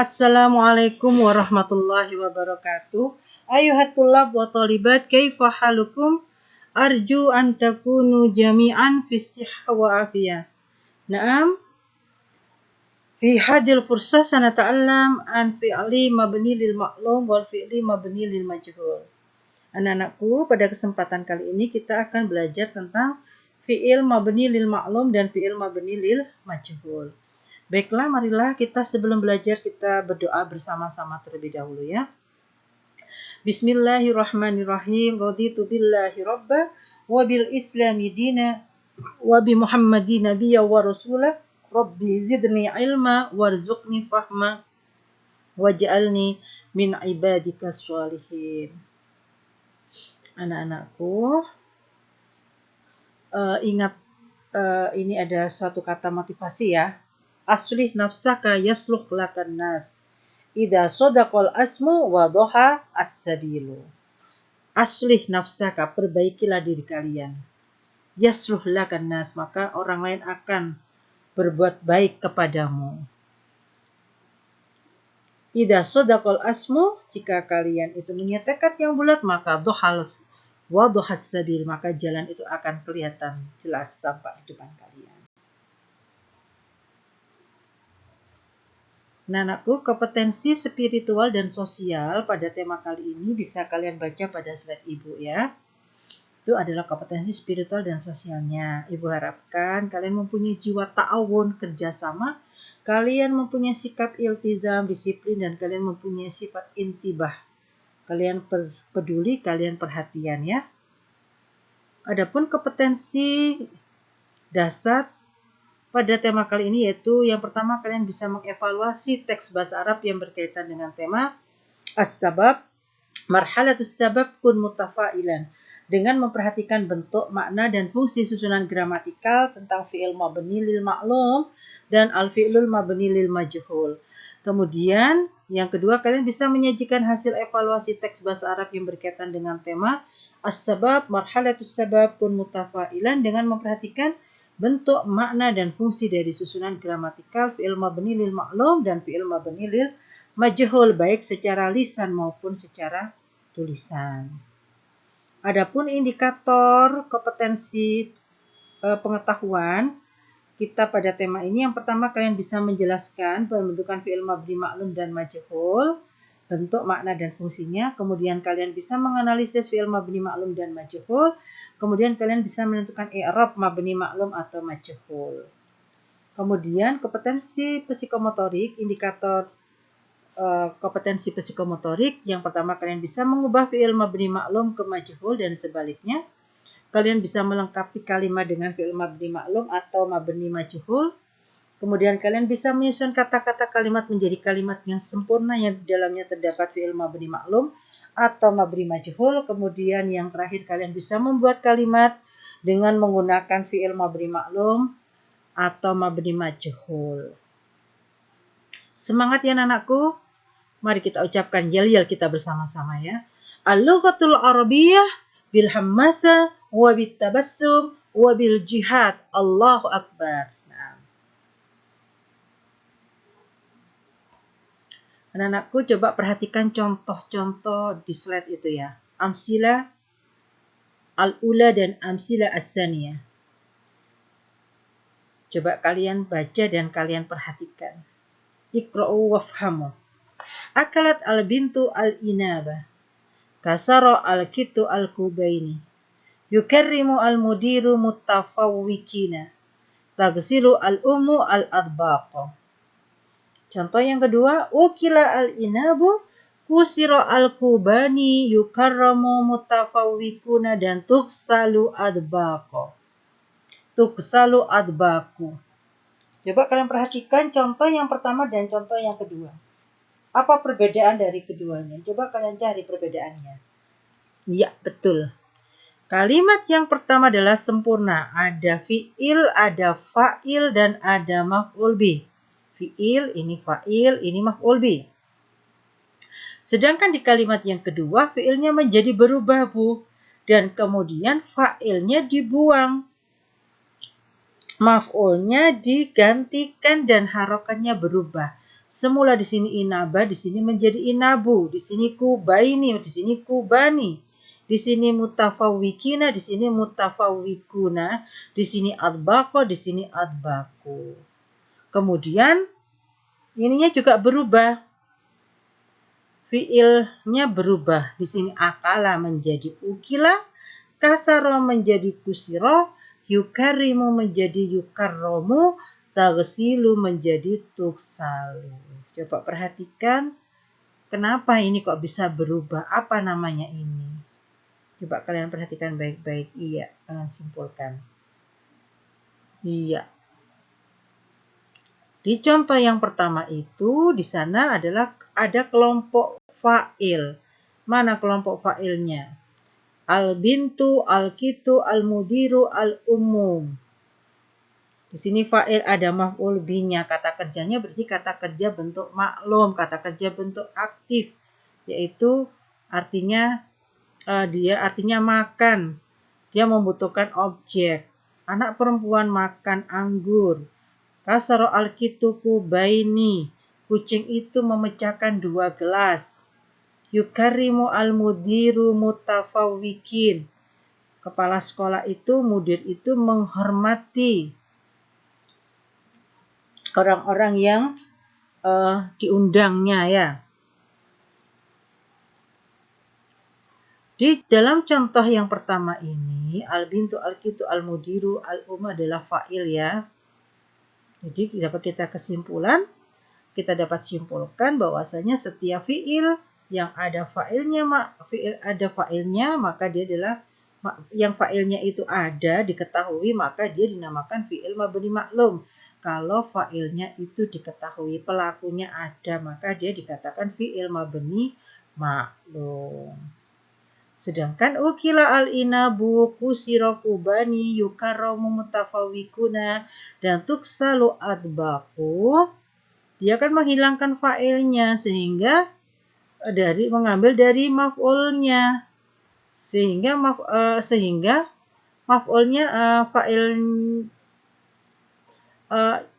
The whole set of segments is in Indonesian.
Assalamualaikum warahmatullahi wabarakatuh. Ayuhat tulab wa talibat, kaifa halukum? Arju an takunu jami'an fis sihha wa afiyah. Naam. Fi hadil fursah sanata'allam an fi'li mabni lil ma'lum wal fi'li mabni lil majhul. Anak-anakku, pada kesempatan kali ini kita akan belajar tentang fi'il mabni lil ma'lum dan fi'il mabni lil majhul. Baiklah, marilah kita sebelum belajar kita berdoa bersama-sama terlebih dahulu ya. Bismillahirrahmanirrahim. Raditu billahi rabba wa bil islami dina wa bi Muhammadin nabiyya wa rasulah. Rabbi zidni ilma warzuqni fahma waj'alni min ibadika sholihin. Anak-anakku, ingat ini ada suatu kata motivasi ya. Aslih nafsaka yasluk lakan nas. Idza sadaqal asmu wa doha as-sabilu. Aslih nafsaka, perbaikilah diri kalian. Yasluh lakan nas, maka orang lain akan berbuat baik kepadamu. Idza sadaqal asmu, jika kalian itu menyatakan yang bulat, maka dohas wa dohas sabil, maka jalan itu akan kelihatan jelas tampak di depan kalian. Nah, anakku, kompetensi spiritual dan sosial pada tema kali ini bisa kalian baca pada slide ibu ya. Itu adalah kompetensi spiritual dan sosialnya. Ibu harapkan kalian mempunyai jiwa ta'awun, kerjasama, kalian mempunyai sikap iltizam, disiplin, dan kalian mempunyai sifat intibah. Kalian peduli, kalian perhatian ya. Adapun kompetensi dasar pada tema kali ini yaitu yang pertama, kalian bisa mengevaluasi teks bahasa Arab yang berkaitan dengan tema as-sabab, marhalatus sabab kun mutafa'ilan, dengan memperhatikan bentuk, makna, dan fungsi susunan gramatikal tentang fi'il mabni lil ma'lum dan al-fi'lul mabni lil majhul. Kemudian yang kedua, kalian bisa menyajikan hasil evaluasi teks bahasa Arab yang berkaitan dengan tema as-sabab, marhalatus sabab kun mutafa'ilan, dengan memperhatikan bentuk, makna, dan fungsi dari susunan gramatikal fi'il mabni lil ma'lum dan fi'il mabni lil majhul, baik secara lisan maupun secara tulisan. Adapun indikator kompetensi pengetahuan kita pada tema ini, yang pertama, kalian bisa menjelaskan pembentukan fi'il mabni ma'lum dan majhul, bentuk, makna, dan fungsinya. Kemudian kalian bisa menganalisis fi'il mabni ma'lum dan majhul. Kemudian kalian bisa menentukan i'rab mabni ma'lum atau majhul. Kemudian kompetensi psikomotorik, indikator kompetensi psikomotorik. Yang pertama, kalian bisa mengubah fi'il mabni ma'lum ke majhul dan sebaliknya. Kalian bisa melengkapi kalimat dengan fi'il mabni ma'lum atau mabni majhul. Kemudian kalian bisa menyusun kata-kata kalimat menjadi kalimat yang sempurna yang di dalamnya terdapat fi'il mabni ma'lum atau mabni majhul. Kemudian yang terakhir, kalian bisa membuat kalimat dengan menggunakan fi'il mabni ma'lum atau mabni majhul. Semangat ya anakku. Mari kita ucapkan yel-yel kita bersama-sama ya. Al-lughatul arabiyyah bil hammasa wa bit tabassum wa bil jihad. Allahu akbar. Anak-anakku, coba perhatikan contoh-contoh di slide itu ya. Amsila al-ula dan amsila as-saniyah. Coba kalian baca dan kalian perhatikan. Iqra'u wafhamu. Akalat al-bintu al-inaba. Kasara al-kitu al-kubaini. Yukarrimu al-mudiru mutafawwikina. Tagsilu al-ummu al-adbaqa. Contoh yang kedua, ukila al-inabu, kusira al-kubani, yukarramu mutafawwikuna, dan tuksalu adbaqo. Tuksalu adbaku. Coba kalian perhatikan contoh yang pertama dan contoh yang kedua. Apa perbedaan dari keduanya? Coba kalian cari perbedaannya. Ya, betul. Kalimat yang pertama adalah sempurna. Ada fi'il, ada fa'il, dan ada maf'ul bih. Fi'il, ini fa'il, ini maf'ul bih. Sedangkan di kalimat yang kedua, fi'ilnya menjadi berubah, Bu. Dan kemudian fa'ilnya dibuang. Maf'ulnya digantikan dan harokannya berubah. Semula di sini inaba, di sini menjadi inabu, di sini kubaini, di sini kubani, di sini mutafawwikina, di sini mutafawwikuna, di sini adbaqo, di sini adbaku. Kemudian ininya juga berubah. Fiilnya berubah. Di sini akala menjadi ukila, kasaro menjadi kusiro, yukarimu menjadi yukarromu, taghsilu menjadi tuksalu. Coba perhatikan, kenapa ini kok bisa berubah? Apa namanya ini? Coba kalian perhatikan baik-baik. Iya, kalian simpulkan. Iya. Di contoh yang pertama itu, di sana adalah ada kelompok fa'il. Mana kelompok fa'ilnya? Al-bintu, al-kitu, al-mudiru, al-umum. Di sini fa'il ada maf'ul binya. Kata kerjanya berarti kata kerja bentuk maklum, kata kerja bentuk aktif. Yaitu artinya dia artinya makan. Dia membutuhkan objek. Anak perempuan makan anggur. Kasaro al-kitu kubaini. Kucing itu memecahkan 2 gelas. Yukarimu al-mudiru mutafawwikin. Kepala sekolah itu, mudir itu menghormati orang-orang yang diundangnya ya. Di dalam contoh yang pertama ini, al-bintu, al-kitu, al-mudiru, al-um adalah fa'il ya. Jadi dapat kita dapat simpulkan bahwasanya setiap fi'il yang ada fa'ilnya, maka dia adalah yang fa'ilnya itu ada diketahui, maka dia dinamakan fi'il mabni maklum. Kalau fa'ilnya itu diketahui, pelakunya ada, maka dia dikatakan fi'il mabni maklum. Sedangkan ukila al-inabu, kusiro kubani, yukarromu mutafawwikuna, dan tuksalu adbaku, dia akan menghilangkan fa'ilnya sehingga mengambil dari maf'ulnya. Sehingga maf'ulnya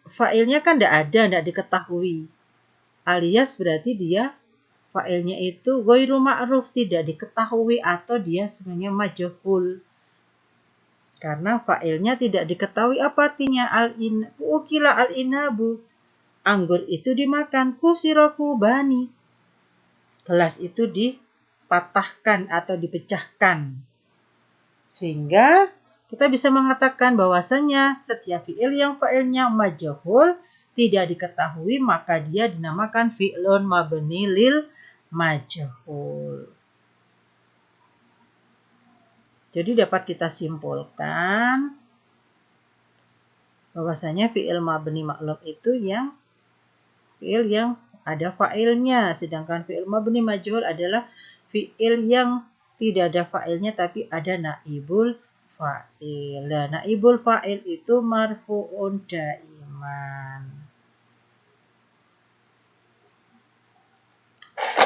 fa'ilnya kan tidak diketahui. Alias berarti dia fa'ilnya itu ghairu ma'ruf, tidak diketahui, atau dia sebenarnya majhul. Karena fa'ilnya tidak diketahui apa artinya. Ukila al-inabu, anggur itu dimakan. Kusiro kubani, gelas itu dipatahkan atau dipecahkan. Sehingga kita bisa mengatakan bahwasanya setiap fi'il yang fa'ilnya majhul, tidak diketahui, maka dia dinamakan fi'lun mabni lil majhul. Jadi dapat kita simpulkan bahwasanya fi'il mabni maklum itu fi'il yang ada fa'ilnya, sedangkan fi'il mabni majhul adalah fi'il yang tidak ada fa'ilnya tapi ada naibul fa'il. Nah, naibul fa'il itu marfu'un daiman.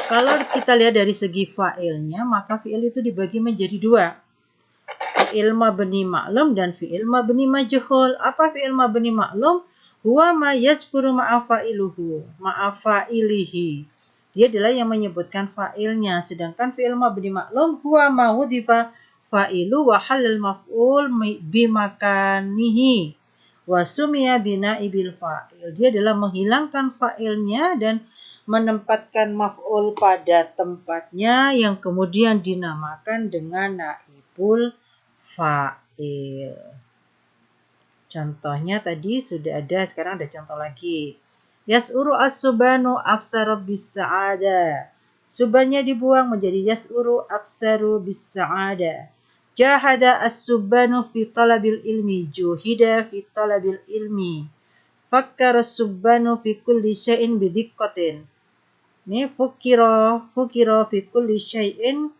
Kalau kita lihat dari segi fa'ilnya, maka fi'il itu dibagi menjadi 2. Fi'il mabni maklum dan fi'il mabni majhul. Apa fi'il mabni maklum? Huwa ma yazkuru ma'afa'ilihi. Dia adalah yang menyebutkan fa'ilnya. Sedangkan fi'il mabni maklum huwa ma hudifa fa'ilu wa halal maf'ul bimakanihi wa sumiya binaibil fa'il. Dia adalah menghilangkan fa'ilnya dan menempatkan maf'ul pada tempatnya, yang kemudian dinamakan dengan naibul fa'il. Contohnya tadi sudah ada, sekarang ada contoh lagi. Yas'uru as-subanu aksaru bis-sa'ada. Subannya dibuang menjadi yas'uru aksaru bis-sa'ada. Jahada as-subanu fi talabil ilmi. Juhida fi talabil ilmi. Fakkara as-subanu fi kulli syai'in bidiqqatin. Ini fukiro fi kulli syai'in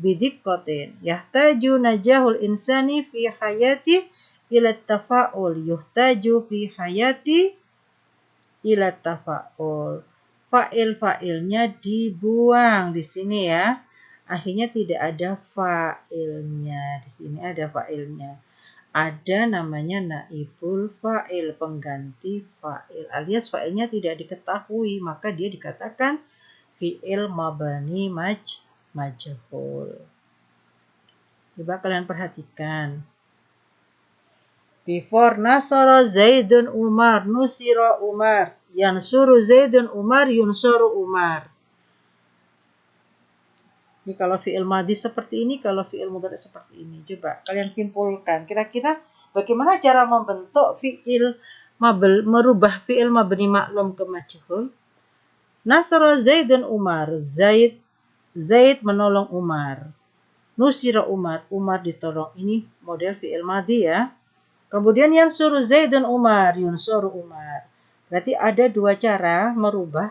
bidiqqatin. Yahtaju najahul insani fi hayati ila tafa'ul. Yuhtaju fi hayati ila tafa'ul. Fa'ilnya dibuang di sini ya. Akhirnya tidak ada fa'ilnya. Di sini ada fa'ilnya. ada namanya naibul fa'il, pengganti fa'il, alias fa'ilnya tidak diketahui, maka dia dikatakan fi'il mabani majhul. Coba kalian perhatikan. Before nasara Zaidun Umar, nusira Umar, yansuru Zaidun Umar, yunsuru Umar. Ini kalau fi'il madhi seperti ini, kalau fi'il mudhari seperti ini. Coba kalian simpulkan. Kira-kira bagaimana cara membentuk fi'il merubah fi'il mabni maklum ke majhul? Nasara Zaidun Umar. Zaid menolong Umar. Nusira Umar. Umar ditolong. Ini model fi'il madhi ya. Kemudian yansuru Zaidun Umar. Yunsuru Umar. Berarti ada dua cara merubah,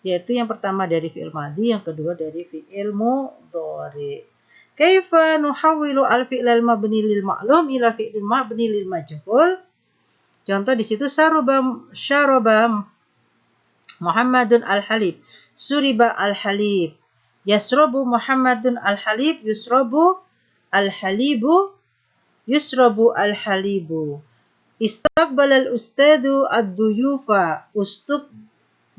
yaitu yang pertama dari fi'il madhi, yang kedua dari fi'il mudhari. Kaifa nuhawwilu al-fi'l al-mabni lil ma'lum ila fi'il mabni lil majhul? Contoh di situ syaraba Muhammadun al-halib, suriba al-halib. Yasrabu Muhammadun al-halib, yusrabu al-halibu, yusrabu al-halibu. Istaqbala al-ustadu ad-duyufa,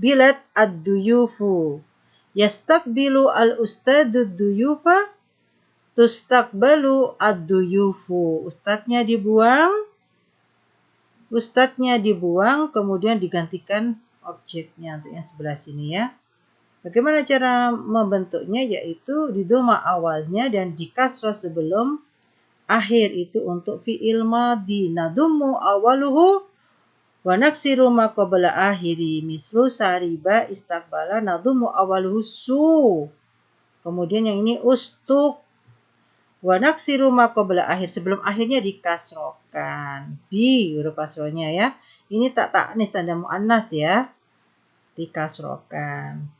bilat ad-duyufu. Yastaqbilu al-ustadu ad-duyufa, tustaqbalu ad-duyufu. Ustadznya dibuang, kemudian digantikan objeknya untuk yang sebelah sini ya. Bagaimana cara membentuknya? Yaitu di dhamma awalnya dan di kasrah sebelum akhir, itu untuk fi'il madhi. Nadummu awaluhu wa naksiru ma qabla akhiri, mislu sariba istaqbala, nadummu awaluhu su. Kemudian yang ini ustuk, wa naksiru ma qabla akhir, sebelum akhirnya dikasrokan. Bi huruf kasrohnya ya. Ini tak taknis tanda muannas ya. Dikasrokan.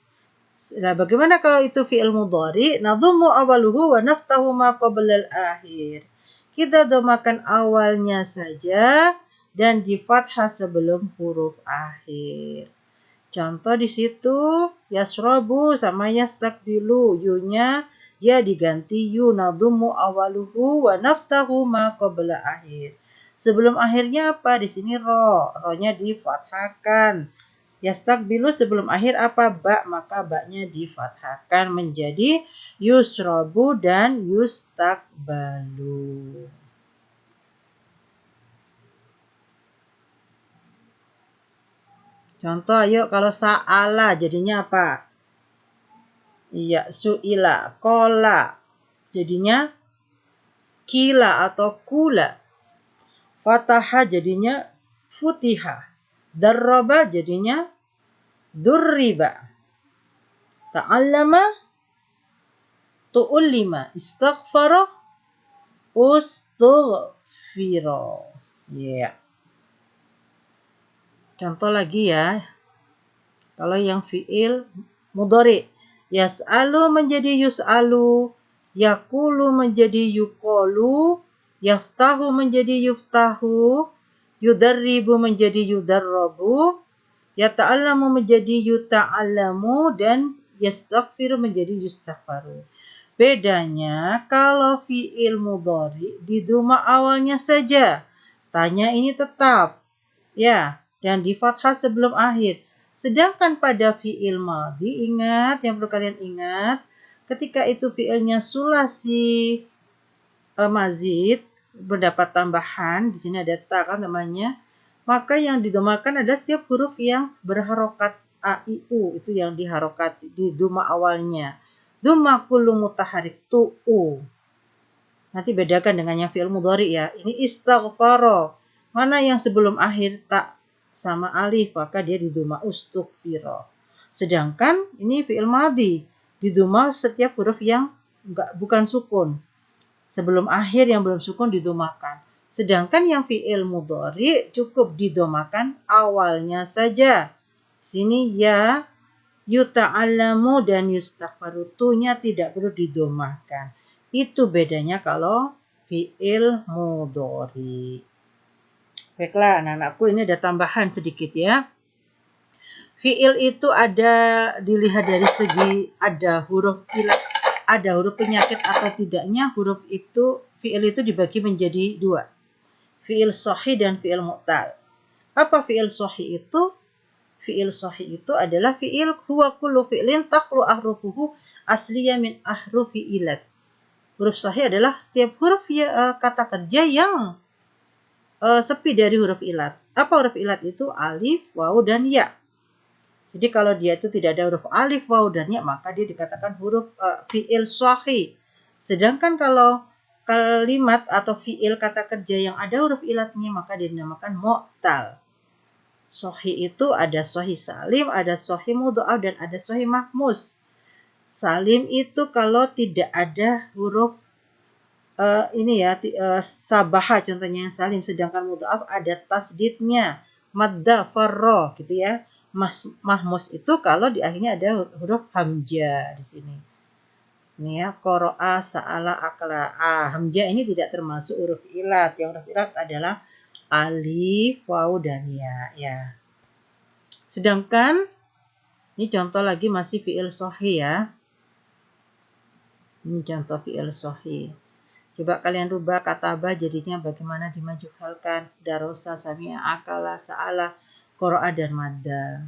Nah, bagaimana kalau itu fi'il mudhari? Nadummu awaluhu wa naftahu ma qabla al-akhir. Kita domakan awalnya saja dan di fathah sebelum huruf akhir. Contoh di situ yasrabu sama yastaqbilu, yunya ya diganti yu, nadummu awaluhu wa naftahu ma qabla akhir. Sebelum akhirnya apa? Di sini ro-nya difathahkan. Yastaqbilu sebelum akhir apa? Ba, maka ba-nya difathahkan menjadi yusrabu dan yustaqbalu. Contoh ayo, kalau sa'ala jadinya apa? Iya, su'ila. Kola jadinya kila atau kula. Fataha jadinya futiha. Darraba jadinya durriba. Ta'allama tu'ullima. Istaghfara ustughfira. Ya. Contoh lagi ya. Kalau yang fi'il mudhari, yas'alu menjadi yus'alu, yakulu menjadi yukolu, yaftahu menjadi yuftahu, yudarribu menjadi yudarrabu, yata'allamu menjadi yuta'allamu, dan yastaghfiru menjadi yustaghfaru. Bedanya kalau fi'il mudhari di dhamma awalnya saja, tanya ini tetap ya, dan di fathah sebelum akhir. Sedangkan pada fi'il madhi, ingat, yang perlu kalian ingat, ketika itu fi'ilnya sulasi mazid, berdapat tambahan, di sini ada ta kan namanya, maka yang didomakan ada setiap huruf yang berharokat a, i, u, itu yang diharokat di dhamma awalnya. Dhamma kullu mutaharik tu, u. Nanti bedakan dengan yang fi'il mudhari ya. Ini istaghfara. Mana yang sebelum akhir tak sama alif, maka dia di dhamma ustughfira. Sedangkan ini fi'il madhi, di dhamma setiap huruf yang bukan sukun. Sebelum akhir yang belum sukun didomakan. Sedangkan yang fi'il mudhari cukup didomakan awalnya saja. Sini ya, yuta'allamu dan yustaghfaru, tu-nya tidak perlu didomakan. Itu bedanya kalau fi'il mudhari. Baiklah, anak-anakku, ini ada tambahan sedikit ya. Fi'il itu ada dilihat dari segi ada huruf penyakit atau tidaknya. Fi'il itu dibagi menjadi dua. fi'il sahih dan fi'il mu'tal. Apa fi'il sahih itu? Fi'il sahih itu adalah fi'il huwa kullu fi'lin taqlu ahrufuhu asliya min ahrufi ilat. Huruf sahih adalah setiap huruf kata kerja yang sepi dari huruf ilat. Apa huruf ilat itu? Alif, waw, dan ya. Jadi kalau dia itu tidak ada huruf alif, waw, dan ya, maka dia dikatakan huruf fi'il sahih. Sedangkan kalau kalimat atau fi'il kata kerja yang ada huruf ilatnya, maka dia dinamakan mu'tal. Sahih itu ada sahih salim, ada sahih mudha'af, dan ada sahih mahmus. Salim itu kalau tidak ada huruf sabaha contohnya yang salim, sedangkan mudha'af ada tasdidnya, madda, farra gitu ya. Mahmus itu kalau di akhirnya ada huruf hamzah di sini. Ini ya, qara'a, sa'ala, akla. Hamzah ini tidak termasuk huruf ilat. Yang huruf ilat adalah alif, waw, dan ya. Sedangkan ini contoh lagi masih fi'il sahih ya. Ini contoh fi'il sahih. Coba kalian rubah kataba jadinya bagaimana dimajuhalkan. Darosa, sami'a, akala, sa'ala, qara'a, dan madda.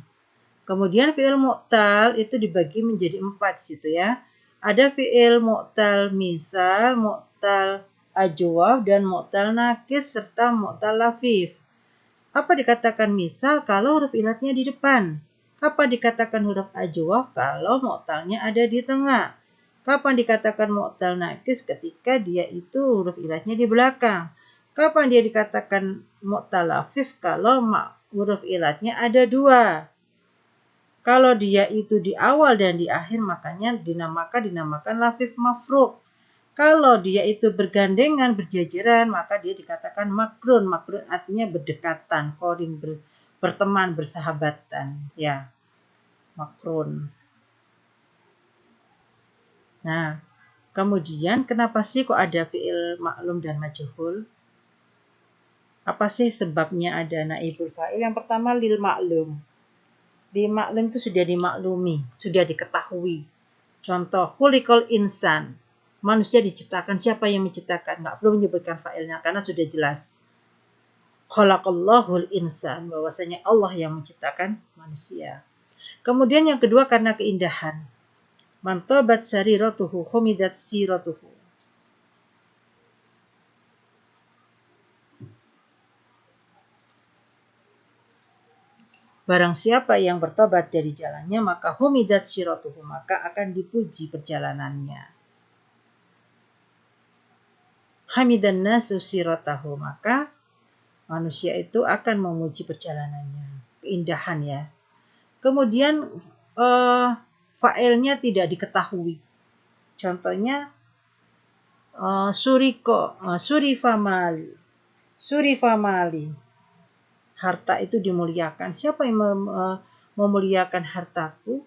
Kemudian fi'il mu'tal itu dibagi menjadi 4 situ ya. Ada fi'il mu'tal misal, mu'tal ajwaf, dan mu'tal nakis, serta mu'tal lafif. Apa dikatakan misal kalau huruf ilatnya di depan? Apa dikatakan huruf ajwaf kalau mu'talnya ada di tengah? Kapan dikatakan mu'tal nakis? Ketika dia itu huruf ilatnya di belakang. Kapan dia dikatakan mu'tal lafif? Kalau huruf ilatnya ada 2. Kalau dia itu di awal dan di akhir, makanya dinamakan lafif mafruq. Kalau dia itu bergandengan, berjajaran, maka dia dikatakan makrun. Makrun artinya berdekatan, korin, berteman, bersahabatan. Ya, makrun. Nah, kemudian kenapa sih kok ada fi'il maklum dan majhul? Apa sih sebabnya ada naibul fa'il? Yang pertama lil maklum. Lil maklum itu sudah dimaklumi, sudah diketahui. Contoh, khuliqal insan. Manusia diciptakan, siapa yang menciptakan? Nggak perlu menyebutkan fa'ilnya karena sudah jelas. Khalaqallahul insan, bahwasanya Allah yang menciptakan manusia. Kemudian yang kedua karena keindahan. Mantobat sariratuhu humidat siratuhu. Barang siapa yang bertobat dari jalannya, maka humidat siratuhu, maka akan dipuji perjalanannya. Hamidan nasu siratahu, maka manusia itu akan memuji perjalanannya. Keindahan ya. Kemudian fa'ilnya tidak diketahui. Contohnya surifamali. Harta itu dimuliakan. Siapa yang memuliakan hartaku?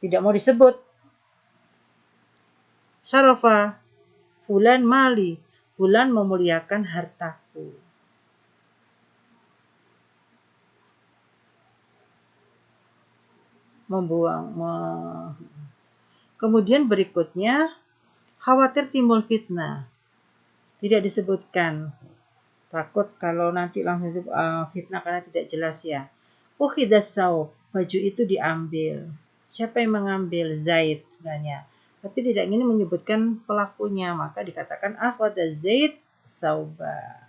Tidak mau disebut. Syarafa fulan mali. Fulan memuliakan hartaku. Kemudian berikutnya khawatir timbul fitnah. Tidak disebutkan. Takut kalau nanti langsung fitnah karena tidak jelas ya. Ukhidas saub, baju itu diambil. Siapa yang mengambil? Zaid sebenarnya. Tapi tidak ingin menyebutkan pelakunya, maka dikatakan akhadha Zaid sauba.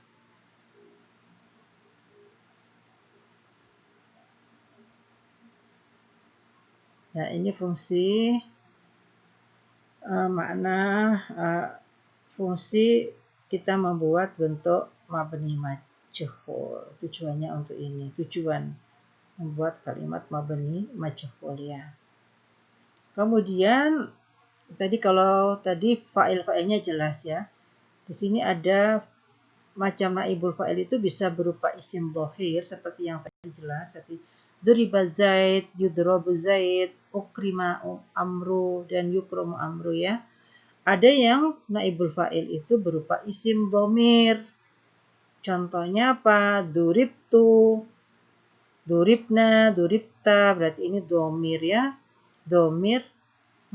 Nah, ini fungsi fungsi kita membuat bentuk mabni majhul. Tujuannya untuk ini. Tujuan membuat kalimat mabni majhul ya. Kemudian kalau tadi fa'il-fa'ilnya jelas ya. Di sini ada macam naibul fa'il itu bisa berupa isim dhahir seperti yang tadi jelas. Seperti duriba Zaid, yudrobu Zaid, ukrima amru, dan yukromu amru ya. Ada yang naibul fa'il itu berupa isim dhamir. Contohnya apa? Duribtu, duribna, duribta. Berarti ini dhamir ya. Dhamir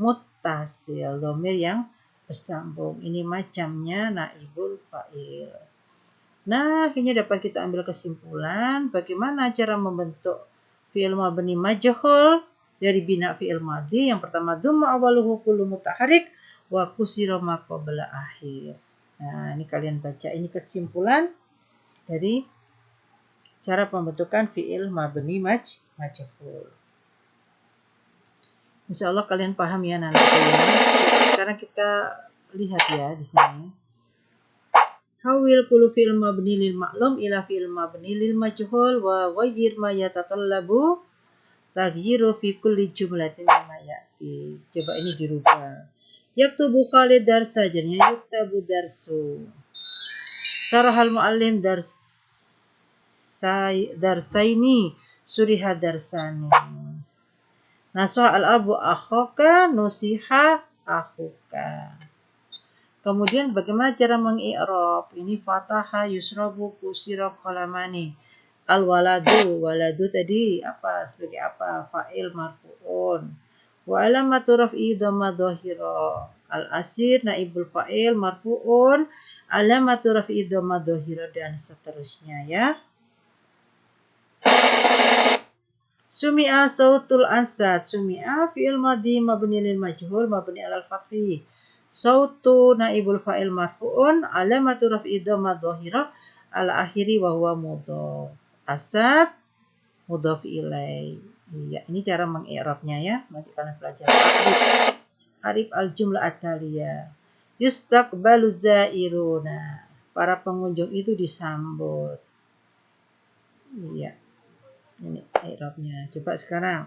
muttasil, dhamir yang bersambung. Ini macamnya naibul fa'il. Nah, akhirnya dapat kita ambil kesimpulan bagaimana cara membentuk fi'il mabni majhul dari bina fi'il madhi. Yang pertama, dhamma awaluhu kullu mutaharrik wa kusira ma qabla akhir. Nah, ini kalian baca, ini kesimpulan dari cara pembentukan fi'il mabni majhul. Insya Allah kalian paham ya nanti. Sekarang kita lihat ya di sini. Hawil kullu fi'il mabni lil ma'lum ila fi'il mabni lil majhul wa ghayyir ma yatatallabu taghyiru fi kulli jumlatin mimma ya'ti. Coba ini dirubah. Yaktubu Khalid darsajan, yuktabu darsu. Sarahal muallim darsaini suriha darsani. Nasuha al-abu akhaka nusiha akhuka. Kemudian bagaimana cara mengi'rab? Ini fataha yusrabu kusira qalamani. Waladu tadi apa? Sebagai apa? Fa'il marfu'un. Wa alamatu raf'i dhamma dhahira. Al-asir naibul fa'il marfu'un. Alamatu raf'i dhamma dhahira dan seterusnya ya. Sumi'a sautul ansad. Sumi'a fi'il madhi mabni lil majhul mabni alal fathi. Sautu naibul fa'il marfu'un alamatu raf'i dhamma dhahira al akhiri wa huwa mudhaf. Asad mudhaf ilai. Iya, ini cara mengi'rabnya ya. Nanti kalian pelajari. Arif al jumlah at-taliyah. Yustaqbalu zairuna. Para pengunjung itu disambut. Iya. Ini i'rabnya. Coba sekarang.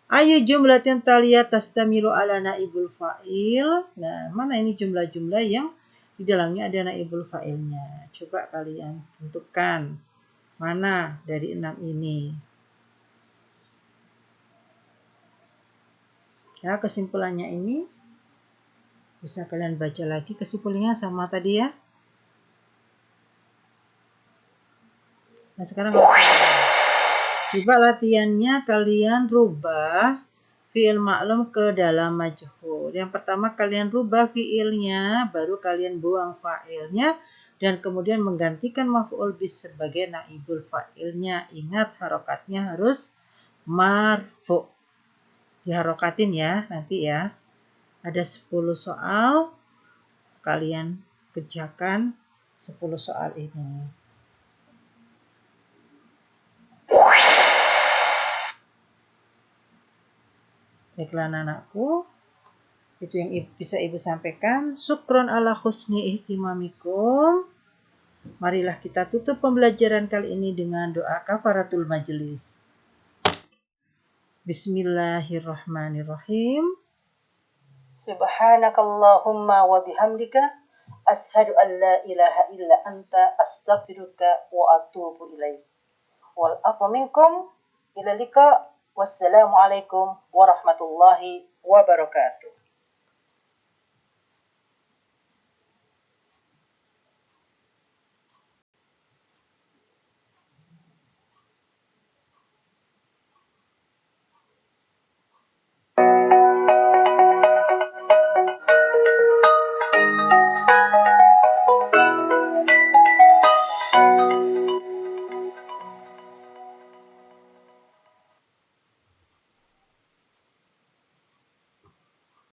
Ayu jumlatin taliyah tastamilu ala naibul fa'il. Nah, mana ini jumlah-jumlah yang di dalamnya ada naibul fa'ilnya. Coba kalian tentukan. Mana dari 6 ini. Ya, kesimpulannya ini. Bisa kalian baca lagi. Kesimpulannya sama tadi ya. Nah, sekarang coba latihannya kalian rubah fi'il ma'lum ke dalam majhul. Yang pertama kalian rubah fi'ilnya, baru kalian buang fa'ilnya, dan kemudian menggantikan maf'ul bis sebagai naibul fa'ilnya. Ingat harokatnya harus marfu. Diharokatin ya nanti ya. Ada 10 soal, kalian kerjakan 10 soal ini. Baiklah anak-anakku, itu yang bisa ibu sampaikan. Syukron ala husni ihtimamikum. Marilah kita tutup pembelajaran kali ini dengan doa kafaratul majelis. Bismillahirrahmanirrahim. Subhanakallahumma wa bihamdika ashhadu an la ilaha illa anta astaghfiruka wa atubu ilaik. Wal afu minkum ila liqa. Wassalamualaikum warahmatullahi wabarakatuh.